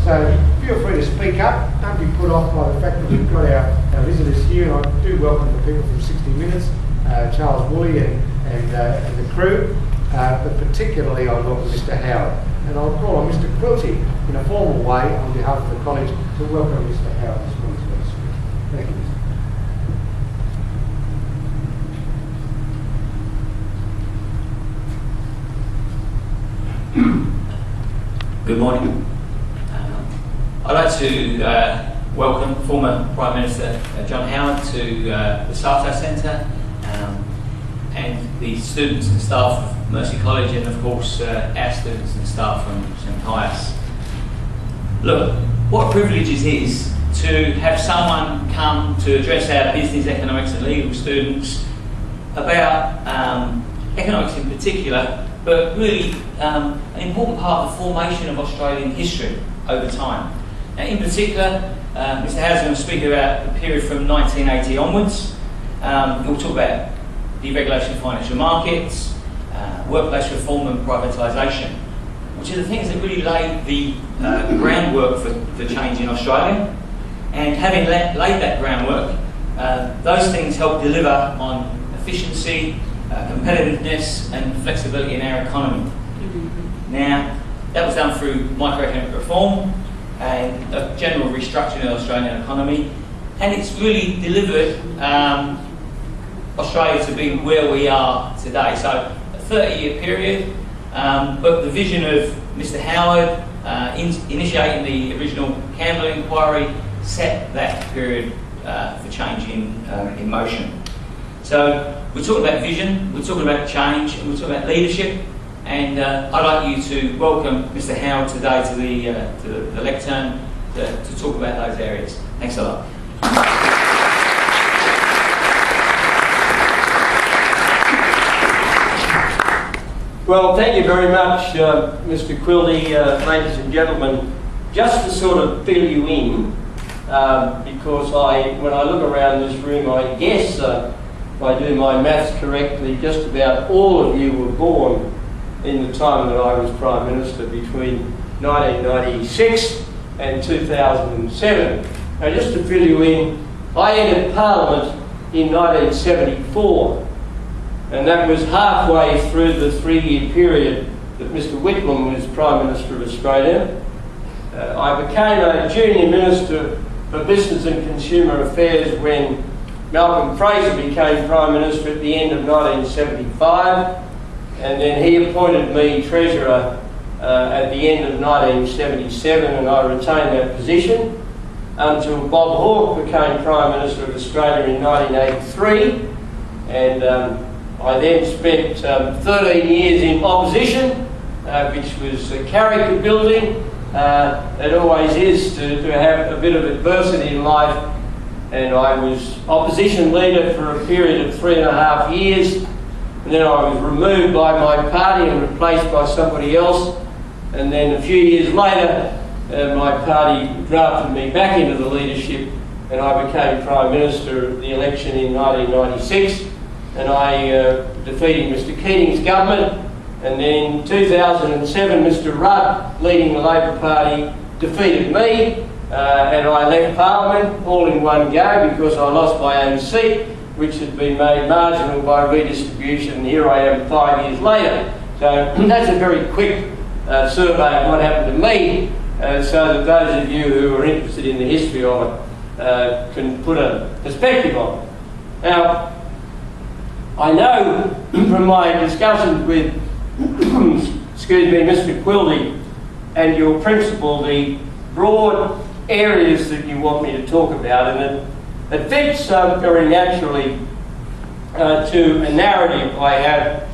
So feel free to speak up. Don't be put off by the fact that we've got our visitors here. And I do welcome the people from 60 Minutes, Charles Woolley and the crew, but particularly I welcome Mr. Howard. And I'll call on Mr. Quilty in a formal way on behalf of the college to welcome Mr. Howard this morning to our speech. Thank you, Mr. Good morning. I'd like to welcome former Prime Minister John Howard to the Sarto Centre and the students and staff of Mercy College, and of course our students and staff from St Pius. Look, what a privilege it is to have someone come to address our business, economics and legal students about economics in particular, but really an important part of the formation of Australian history over time. Now, in particular, Mr. Howard's going to speak about the period from 1980 onwards. He'll talk about deregulation of financial markets, workplace reform and privatisation, which are the things that really laid the groundwork for change in Australia. And having laid that groundwork, those things help deliver on efficiency, competitiveness and flexibility in our economy. Now, that was done through microeconomic reform and a general restructuring of the Australian economy, and it's really delivered Australia to be where we are today. So a 30-year period, but the vision of Mr. Howard initiating the original Campbell inquiry set that period for change in motion. So we're talking about vision, we're talking about change, and we're talking about leadership. And I'd like you to welcome Mr. Howard today to the lectern to talk about those areas. Thanks a lot. Well, thank you very much, Mr. Quilty, ladies and gentlemen. Just to sort of fill you in, because when I look around this room, I guess if I do my maths correctly, just about all of you were born in the time that I was Prime Minister, between 1996 and 2007. Now, just to fill you in, I entered Parliament in 1974, and that was halfway through the 3-year period that Mr. Whitlam was Prime Minister of Australia. I became a junior Minister for Business and Consumer Affairs when Malcolm Fraser became Prime Minister at the end of 1975, and then he appointed me Treasurer at the end of 1977, and I retained that position until Bob Hawke became Prime Minister of Australia in 1983, and I then spent 13 years in opposition, which was character building. It always is to have a bit of adversity in life. And I was opposition leader for a period of 3.5 years, and then I was removed by my party and replaced by somebody else, and then a few years later my party drafted me back into the leadership, and I became Prime Minister at the election in 1996, and I defeated Mr. Keating's government, and then in 2007 Mr. Rudd, leading the Labor Party, defeated me. And I left Parliament all in one go because I lost my own seat, which had been made marginal by redistribution, and here I am 5 years later. So that's a very quick survey of what happened to me, so that those of you who are interested in the history of it can put a perspective on it. Now, I know from my discussions with Mr. Quilty and your principal, the broad areas that you want me to talk about, and it fits very naturally to a narrative I have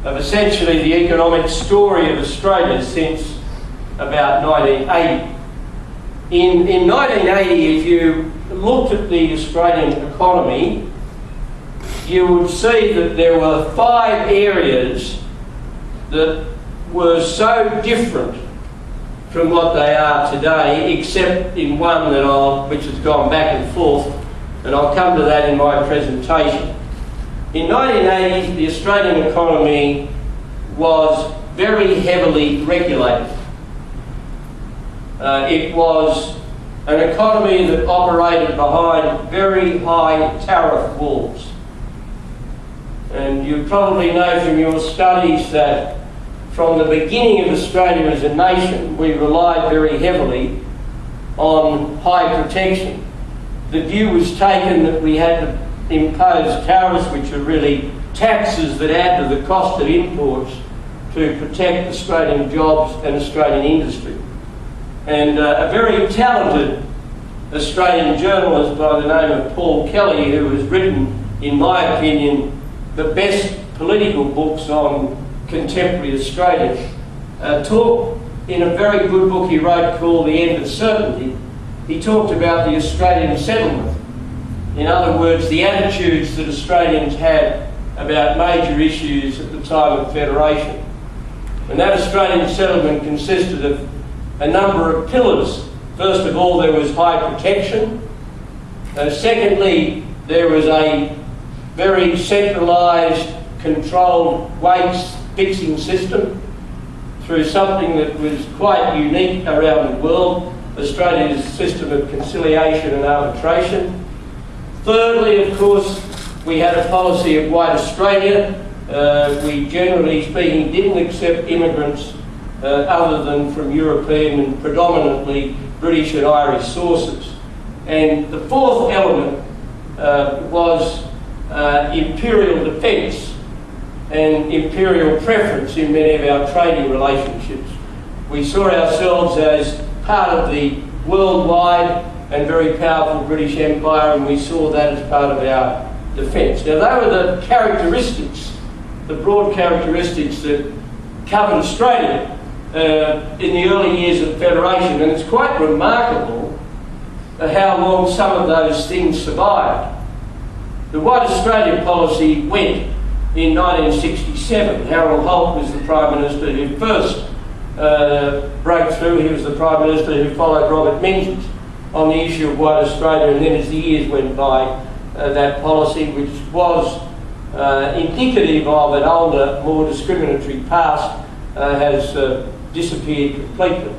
of essentially the economic story of Australia since about 1980. In 1980, if you looked at the Australian economy, you would see that there were 5 areas that were so different from what they are today, except in one which has gone back and forth, and I'll come to that in my presentation. In 1980, the Australian economy was very heavily regulated. It was an economy that operated behind very high tariff walls. And you probably know from your studies that from the beginning of Australia as a nation, we relied very heavily on high protection. The view was taken that we had to impose tariffs, which are really taxes that add to the cost of imports, to protect Australian jobs and Australian industry. And a very talented Australian journalist by the name of Paul Kelly, who has written, in my opinion, the best political books on contemporary Australia, talked in a very good book he wrote called The End of Certainty. He talked about the Australian settlement. In other words, the attitudes that Australians had about major issues at the time of Federation. And that Australian settlement consisted of a number of pillars. First of all, there was high protection. Secondly, there was a very centralised, controlled wage fixing system through something that was quite unique around the world, Australia's system of conciliation and arbitration. Thirdly, of course, we had a policy of white Australia. We, generally speaking, didn't accept immigrants other than from European and predominantly British and Irish sources. And the fourth element was imperial defence and imperial preference in many of our trading relationships. We saw ourselves as part of the worldwide and very powerful British Empire, and we saw that as part of our defence. Now, they were the characteristics, the broad characteristics that covered Australia in the early years of Federation, and it's quite remarkable how long some of those things survived. The White Australia policy went in 1967. Harold Holt was the Prime Minister who first broke through. He was the Prime Minister who followed Robert Menzies on the issue of White Australia, and then as the years went by, that policy, which was indicative of an older, more discriminatory past, has disappeared completely,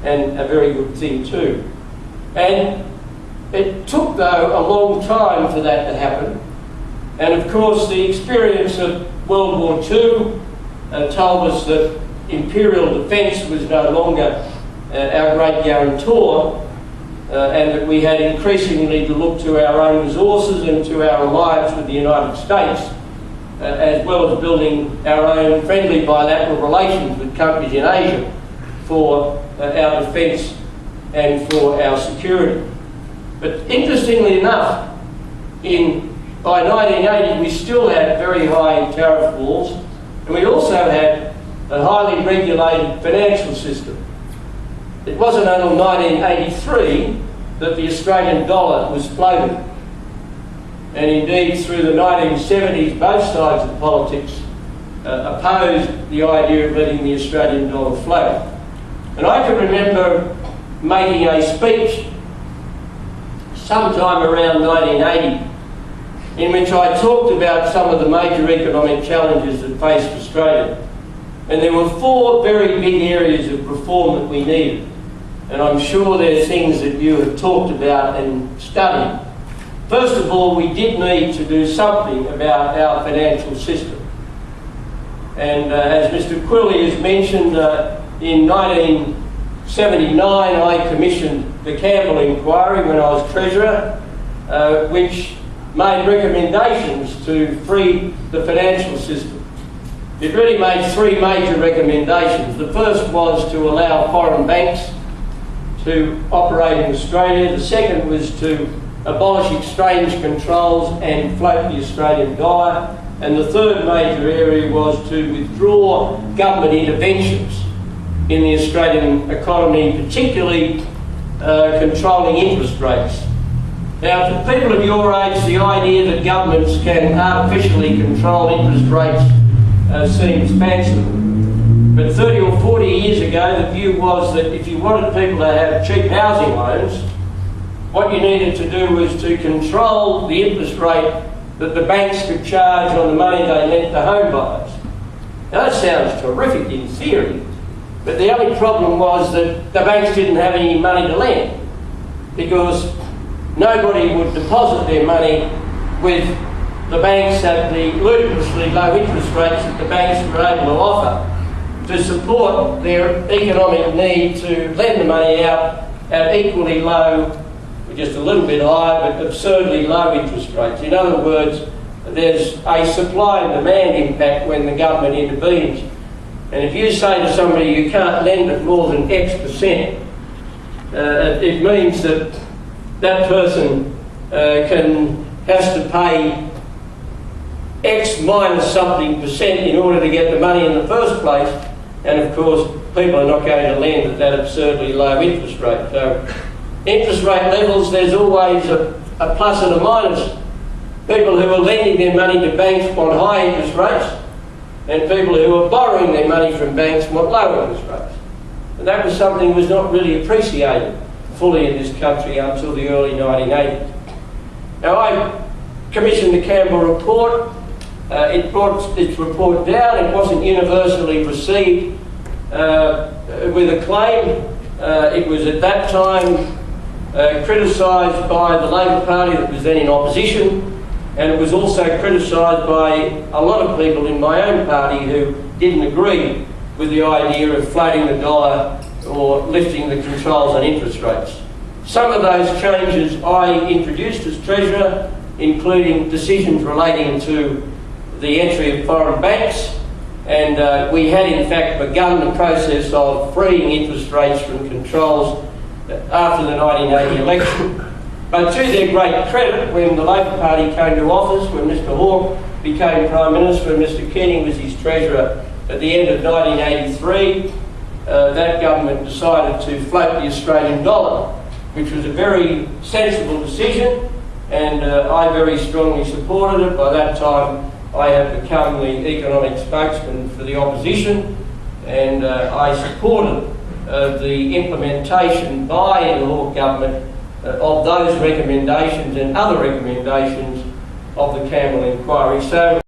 and a very good thing too. And it took, though, a long time for that to happen. And of course, the experience of World War II told us that imperial defence was no longer our great guarantor, and that we had increasingly to look to our own resources and to our alliance with the United States, as well as building our own friendly bilateral relations with countries in Asia for our defence and for our security. But interestingly enough, by 1980 we still had very high tariff walls, and we also had a highly regulated financial system. It wasn't until 1983 that the Australian dollar was floated. And indeed, through the 1970s, both sides of politics opposed the idea of letting the Australian dollar float. And I can remember making a speech sometime around 1980 in which I talked about some of the major economic challenges that faced Australia. And there were four very big areas of reform that we needed. And I'm sure there's things that you have talked about and studied. First of all, we did need to do something about our financial system. And as Mr. Quilly has mentioned, in 1979 I commissioned the Campbell Inquiry when I was Treasurer, which made recommendations to free the financial system. It really made three major recommendations. The first was to allow foreign banks to operate in Australia. The second was to abolish exchange controls and float the Australian dollar. And the third major area was to withdraw government interventions in the Australian economy, particularly controlling interest rates. Now, to people of your age, the idea that governments can artificially control interest rates seems fanciful. But 30 or 40 years ago, the view was that if you wanted people to have cheap housing loans, what you needed to do was to control the interest rate that the banks could charge on the money they lent to home buyers. Now, that sounds terrific in theory, But the only problem was that the banks didn't have any money to lend, because nobody would deposit their money with the banks at the ludicrously low interest rates that the banks were able to offer to support their economic need to lend the money out at equally low, or just a little bit higher, but absurdly low interest rates. In other words, there's a supply and demand impact when the government intervenes. And if you say to somebody you can't lend at more than X%, it means that that person has to pay X minus something percent in order to get the money in the first place. And of course, people are not going to lend at that absurdly low interest rate. So, interest rate levels, there's always a plus and a minus. People who are lending their money to banks want high interest rates, and people who are borrowing their money from banks want low interest rates. And that was something that was not really appreciated fully in this country until the early 1980s. Now, I commissioned the Campbell report. It brought its report down. It wasn't universally received with acclaim. It was at that time criticised by the Labor Party that was then in opposition, and it was also criticised by a lot of people in my own party who didn't agree with the idea of floating the dollar or lifting the controls on interest rates. Some of those changes I introduced as Treasurer, including decisions relating to the entry of foreign banks, and we had in fact begun the process of freeing interest rates from controls after the 1980 election. But to their great credit, when the Labor Party came to office, when Mr Hawke became Prime Minister and Mr Kenny was his Treasurer at the end of 1983, that government decided to float the Australian dollar, which was a very sensible decision, and I very strongly supported it. By that time, I had become the economic spokesman for the opposition, and I supported the implementation by the Hawke government of those recommendations and other recommendations of the Campbell inquiry. So